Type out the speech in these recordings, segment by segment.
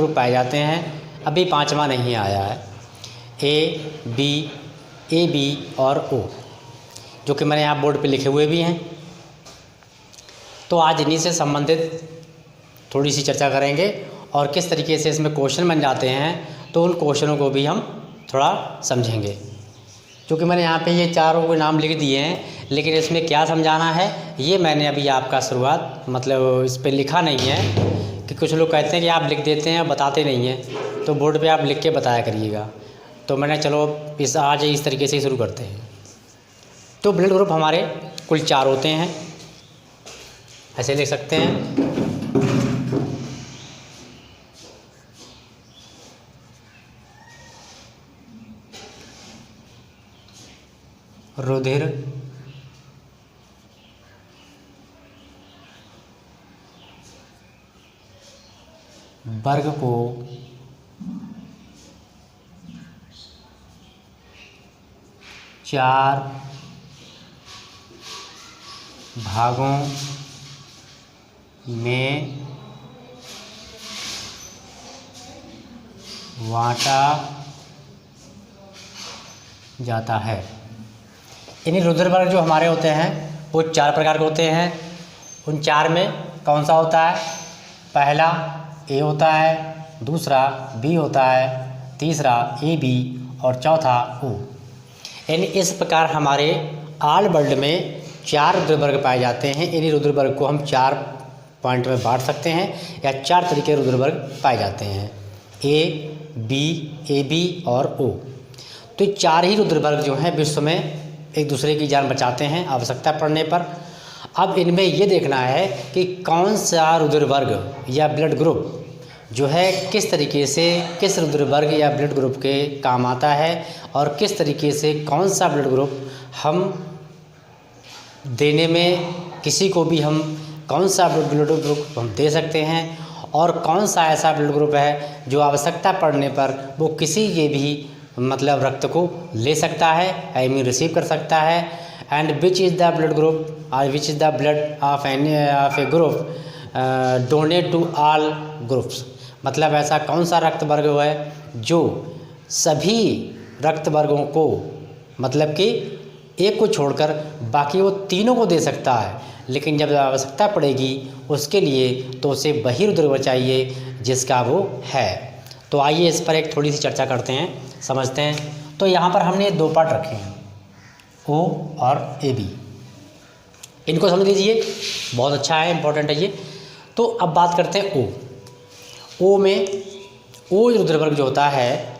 Group पाए जाते हैं, अभी पांचवा नहीं आया है, ए बी और ओ, जो कि मैंने यहाँ बोर्ड पे लिखे हुए भी हैं। तो आज इन्हीं से संबंधित थोड़ी सी चर्चा करेंगे और किस तरीके से इसमें क्वेश्चन बन जाते हैं, तो उन क्वेश्चनों को भी हम थोड़ा समझेंगे। क्योंकि मैंने यहाँ पे ये चारों के नाम लिख दिए हैं, लेकिन इसमें क्या समझाना है ये मैंने अभी आपका शुरुआत मतलब इस पे लिखा नहीं है, कि कुछ लोग कहते हैं कि आप लिख देते हैं बताते नहीं हैं, तो बोर्ड पे आप लिख के बताया करिएगा। तो मैंने चलो आज इस तरीके से ही शुरू करते हैं। तो ब्लड ग्रुप हमारे कुल 4 होते हैं, ऐसे लिख सकते हैं। रुधिर वर्ग को चार भागों में बांटा जाता है। यानी रुधिर वर्ग जो हमारे होते हैं वो 4 प्रकार के होते हैं। उन 4 में कौन सा होता है? पहला ए होता है, दूसरा बी होता है, तीसरा ए बी और चौथा ओ। यानी इस प्रकार हमारे आल वर्ल्ड में 4 रुधिर वर्ग पाए जाते हैं। इन्हीं रुधिर वर्ग को हम 4 पॉइंट में बांट सकते हैं, या 4 तरीके रुधिर वर्ग पाए जाते हैं, ए बी और ओ। तो ये 4 ही रुधिर वर्ग जो हैं विश्व में एक दूसरे की जान बचाते हैं आवश्यकता पड़ने पर। अब इनमें ये देखना है कि कौन सा रुधिर वर्ग या ब्लड ग्रुप जो है किस तरीके से किस रुधिर वर्ग या ब्लड ग्रुप के काम आता है, और किस तरीके से कौन सा ब्लड ग्रुप हम देने में किसी को भी हम कौन सा ब्लड ग्रुप हम दे सकते हैं, और कौन सा ऐसा ब्लड ग्रुप है जो आवश्यकता पड़ने पर वो किसी के भी मतलब रक्त को ले सकता है, आई मीन रिसीव कर सकता है। And which is the blood group और which is the blood of A group donate to all groups, मतलब ऐसा कौन सा रक्त वर्ग है जो सभी रक्त वर्गों को मतलब कि एक को छोड़कर बाकी वो तीनों को दे सकता है, लेकिन जब आवश्यकता पड़ेगी उसके लिए तो उसे वही रुधिर वर्ग चाहिए जिसका वो है। तो आइए इस पर एक थोड़ी सी चर्चा करते हैं, समझते हैं। तो यहाँ पर हमने 2 पार्ट रखे हैं, ओ और ए बी। इनको समझ लीजिए, बहुत अच्छा है, इम्पोर्टेंट है ये। तो अब बात करते हैं ओ में ओ रुधिर वर्ग जो होता है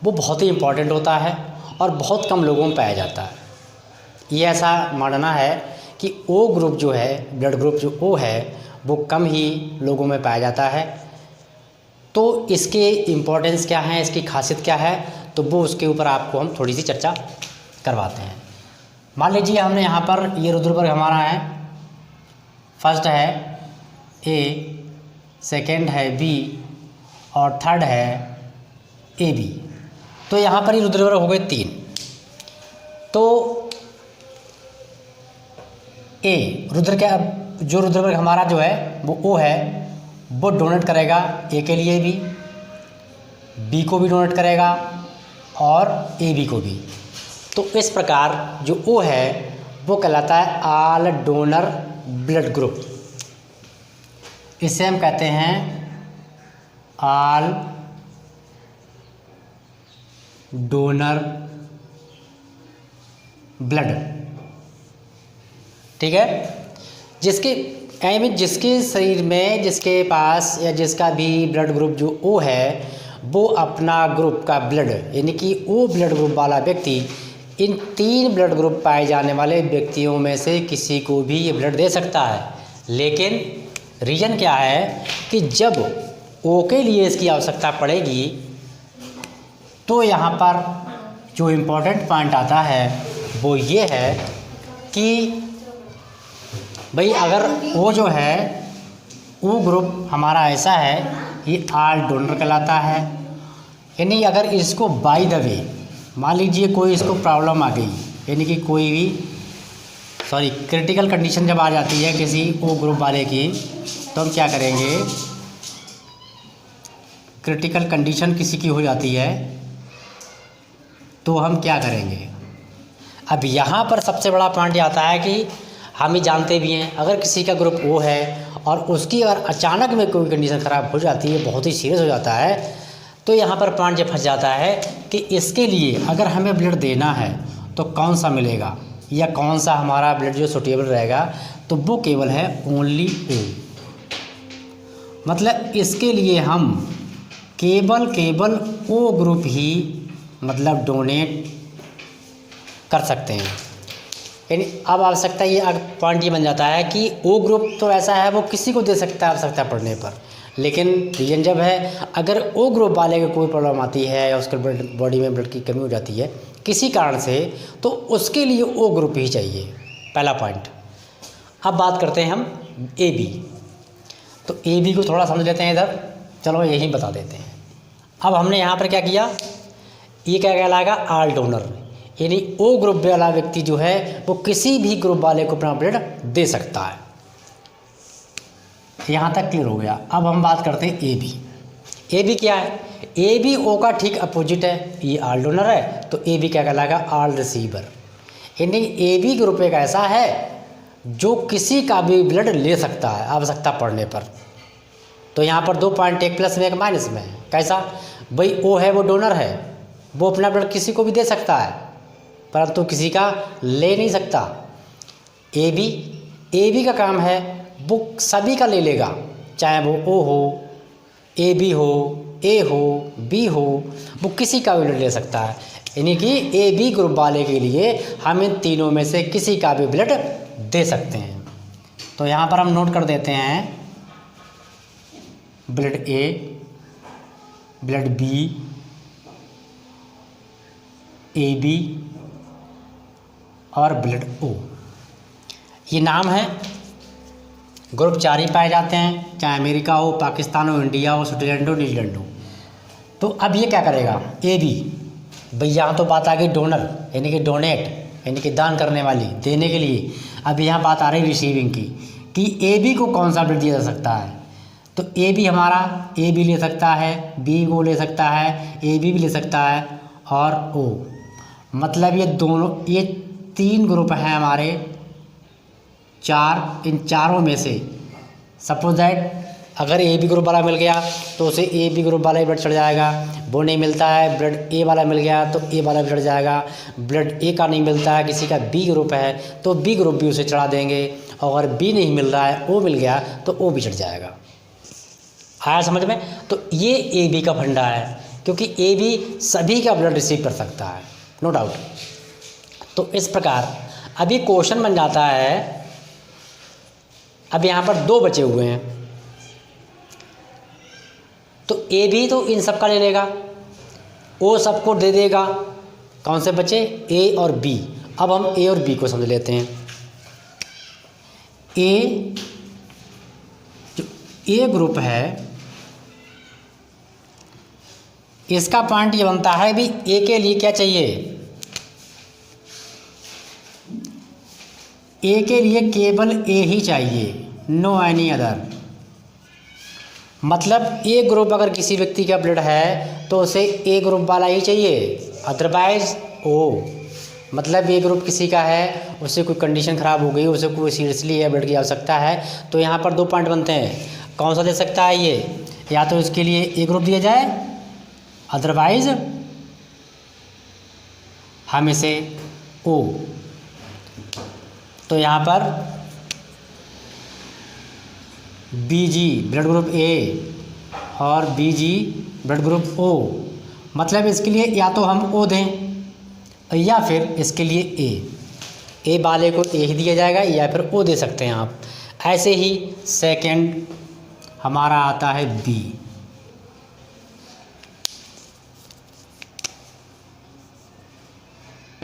वो बहुत ही इम्पोर्टेंट होता है और बहुत कम लोगों में पाया जाता है। ये ऐसा मानना है कि ओ ग्रुप जो है, ब्लड ग्रुप जो ओ है, वो कम ही लोगों में पाया जाता है। तो इसके इम्पोर्टेंस क्या है, इसकी खासियत क्या है, तो वो उसके ऊपर आपको हम थोड़ी सी चर्चा करवाते हैं। मान लीजिए हमने यहाँ पर ये रुधिर वर्ग हमारा है, फर्स्ट है ए, सेकेंड है बी और थर्ड है ए बी। तो यहाँ पर ये रुधिर वर्ग हो गए 3। तो ए रुधिर क्या, जो रुधिर वर्ग हमारा जो है वो ओ है, वो डोनेट करेगा ए के लिए भी, बी को भी डोनेट करेगा और ए बी को भी। तो इस प्रकार जो ओ है वो कहलाता है ऑल डोनर ब्लड ग्रुप। इसे हम कहते हैं ऑल डोनर ब्लड, ठीक है। जिसके आई मीन जिसके शरीर में, जिसके पास या जिसका भी ब्लड ग्रुप जो ओ है, वो अपना ग्रुप का ब्लड यानी कि ओ ब्लड ग्रुप वाला व्यक्ति इन 3 ब्लड ग्रुप पाए जाने वाले व्यक्तियों में से किसी को भी ये ब्लड दे सकता है। लेकिन रीज़न क्या है कि जब ओ के लिए इसकी आवश्यकता पड़ेगी तो यहाँ पर जो इम्पोर्टेंट पॉइंट आता है वो ये है कि भाई अगर ओ जो है, ओ ग्रुप हमारा ऐसा है, ये ऑल डोनर कहलाता है। यानी अगर इसको बाय द वे मान लीजिए कोई इसको प्रॉब्लम आ गई, यानी कि कोई भी क्रिटिकल कंडीशन जब आ जाती है किसी ओ ग्रुप वाले की, तो हम क्या करेंगे, क्रिटिकल कंडीशन किसी की हो जाती है तो हम क्या करेंगे। अब यहाँ पर सबसे बड़ा पॉइंट ये आता है कि हम ही जानते भी हैं, अगर किसी का ग्रुप ओ है और उसकी अगर अचानक में कोई कंडीशन ख़राब हो जाती है, बहुत ही सीरियस हो जाता है, तो यहाँ पर पॉइंट ये फंस जाता है कि इसके लिए अगर हमें ब्लड देना है तो कौन सा मिलेगा या कौन सा हमारा ब्लड जो सुटेबल रहेगा, तो वो केवल है ओनली ओ। मतलब इसके लिए हम केवल ओ ग्रुप ही मतलब डोनेट कर सकते हैं। यानी अब आवश्यकता ये पॉइंट ये बन जाता है कि ओ ग्रुप तो ऐसा है वो किसी को दे सकता है आवश्यकता पड़ने पर, लेकिन रीजन जब है अगर ओ ग्रुप वाले को कोई प्रॉब्लम आती है या उसके बॉडी में ब्लड की कमी हो जाती है किसी कारण से, तो उसके लिए ओ ग्रुप ही चाहिए, पहला पॉइंट। अब बात करते हैं हम ए बी। तो ए बी को थोड़ा समझ लेते हैं इधर, चलो यही बता देते हैं। अब हमने यहाँ पर क्या किया, ये क्या कहलाएगा, आल डोनर, यानी ओ ग्रुप वाला व्यक्ति जो है वो किसी भी ग्रुप वाले को अपना ब्लड दे सकता है। यहाँ तक क्लियर हो गया। अब हम बात करते हैं ए बी। ए बी क्या है, ए बी ओ का ठीक अपोजिट है, ये आल डोनर है तो ए बी क्या कहलाएगा, आल रिसीवर। यानी ए बी ग्रुप एक ऐसा है जो किसी का भी ब्लड ले सकता है आवश्यकता पड़ने पर। तो यहाँ पर 2 पॉइंट, एक प्लस में एक माइनस में है। कैसा भाई, ओ है वो डोनर है, वो अपना ब्लड किसी को भी दे सकता है परंतु किसी का ले नहीं सकता। ए बी का काम है वो सभी का ले लेगा, चाहे वो ओ हो, ए बी हो, ए हो, बी हो, वो किसी का भी ब्लड ले सकता है। यानी कि ए बी ग्रुप वाले के लिए हम इन तीनों में से किसी का भी ब्लड दे सकते हैं। तो यहाँ पर हम नोट कर देते हैं blood A, blood B, A B और ब्लड ओ। ये नाम है, ग्रुप 4 ही पाए जाते हैं, चाहे अमेरिका हो, पाकिस्तान हो, इंडिया हो, स्विट्जरलैंड हो, न्यूजीलैंड हो। तो अब ये क्या करेगा, ए बी, भाई यहाँ तो बात आ गई डोनर यानी कि डोनेट यानी कि दान करने वाली, देने के लिए। अब यहाँ बात आ रही रिसीविंग की कि ए बी को कौन सा ब्लड दिया जा सकता है। तो ए बी हमारा, ए बी ले सकता है, बी को ले सकता है, ए बी भी ले सकता है और ओ। मतलब ये दोनों, ये 3 ग्रुप हैं हमारे 4, इन चारों में से सपोज दैट अगर ए बी ग्रुप वाला मिल गया तो उसे ए बी ग्रुप वाला ही ब्लड चढ़ जाएगा, वो नहीं मिलता है ब्लड ए वाला मिल गया तो ए वाला भी चढ़ जाएगा, ब्लड ए का नहीं मिलता है किसी का बी ग्रुप है तो बी ग्रुप भी उसे चढ़ा देंगे, और अगर बी नहीं मिल रहा है ओ मिल गया तो ओ भी चढ़ जाएगा। आया समझ में। तो ये ए बी का फंडा है, क्योंकि ए बी सभी का ब्लड रिसीव कर सकता है, नो डाउट। तो इस प्रकार अभी क्वेश्चन बन जाता है, अब यहाँ पर 2 बचे हुए हैं, तो ए बी तो इन सब का ले लेगा, ओ सबको दे देगा, कौन से बचे, ए और बी। अब हम ए और बी को समझ लेते हैं। ए जो ए ग्रुप है इसका पॉइंट ये बनता है भी ए के लिए क्या चाहिए, ए के लिए केवल ए ही चाहिए, नो एनी अदर। मतलब ए ग्रुप अगर किसी व्यक्ति का ब्लड है तो उसे ए ग्रुप वाला ही चाहिए, अदरवाइज ओ। मतलब ए ग्रुप किसी का है, उससे कोई कंडीशन ख़राब हो गई, उसे कोई सीरियसली है ब्लड की आवश्यकता है, तो यहाँ पर 2 पॉइंट बनते हैं। कौन सा दे सकता है ये, या तो इसके लिए ए ग्रुप दिया जाए, अदरवाइज हम इसे ओ। तो यहाँ पर B G blood group A और B G blood group O, मतलब इसके लिए या तो हम ओ दें या फिर इसके लिए ए वाले को ए ही दिया जाएगा या फिर ओ दे सकते हैं आप। ऐसे ही सेकंड हमारा आता है बी,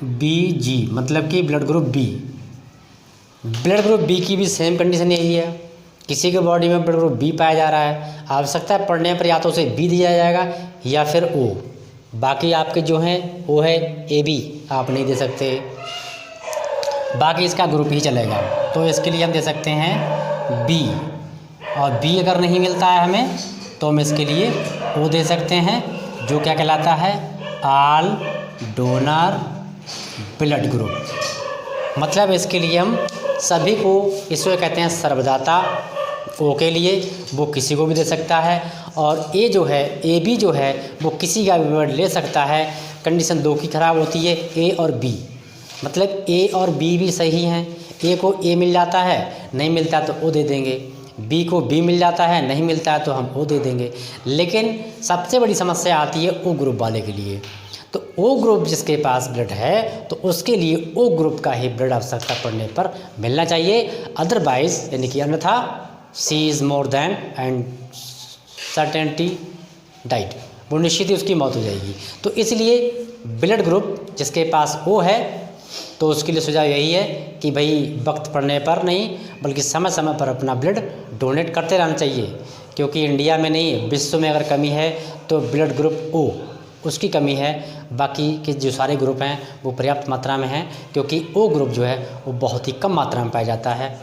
बी जी मतलब कि blood group B. Blood group B की भी सेम कंडीशन यही है, किसी के बॉडी में ब्लड ग्रुप बी पाया जा रहा है, आवश्यकता पड़ने पर या तो उसे बी दिया जाएगा या फिर ओ। बाकी आपके जो हैं वो है ए बी, आप नहीं दे सकते, बाकी इसका ग्रुप ही चलेगा। तो इसके लिए हम दे सकते हैं बी, और बी अगर नहीं मिलता है हमें तो हम इसके लिए ओ दे सकते हैं, जो क्या कहलाता है ऑल डोनर ब्लड ग्रुप। मतलब इसके लिए हम सभी को, इसको कहते हैं सर्वदाता। ओ के लिए वो किसी को भी दे सकता है, और ए जो है, ए बी जो है वो किसी का भी ब्लड ले सकता है। कंडीशन दो की खराब होती है, ए और बी। मतलब ए और बी भी सही हैं। ए को ए मिल जाता है, नहीं मिलता तो ओ दे देंगे। बी को बी मिल जाता है, नहीं मिलता है तो हम ओ दे देंगे। लेकिन सबसे बड़ी समस्या आती है ओ ग्रुप वाले के लिए। तो ओ ग्रुप जिसके पास ब्लड है तो उसके लिए ओ ग्रुप का ही ब्लड आवश्यकता पड़ने पर मिलना चाहिए। अदरवाइज यानी कि अन्यथा C is more than and certainty diet, वो निश्चित ही उसकी मौत हो जाएगी। तो इसलिए ब्लड ग्रुप जिसके पास ओ है तो उसके लिए सुझाव यही है कि भाई वक्त पड़ने पर नहीं बल्कि समय समय पर अपना ब्लड डोनेट करते रहना चाहिए। क्योंकि इंडिया में नहीं, विश्व में अगर कमी है तो ब्लड ग्रुप ओ उसकी कमी है। बाकी के जो सारे ग्रुप हैं वो पर्याप्त मात्रा में हैं, क्योंकि ओ ग्रुप जो है वो बहुत ही कम मात्रा में पाया जाता है।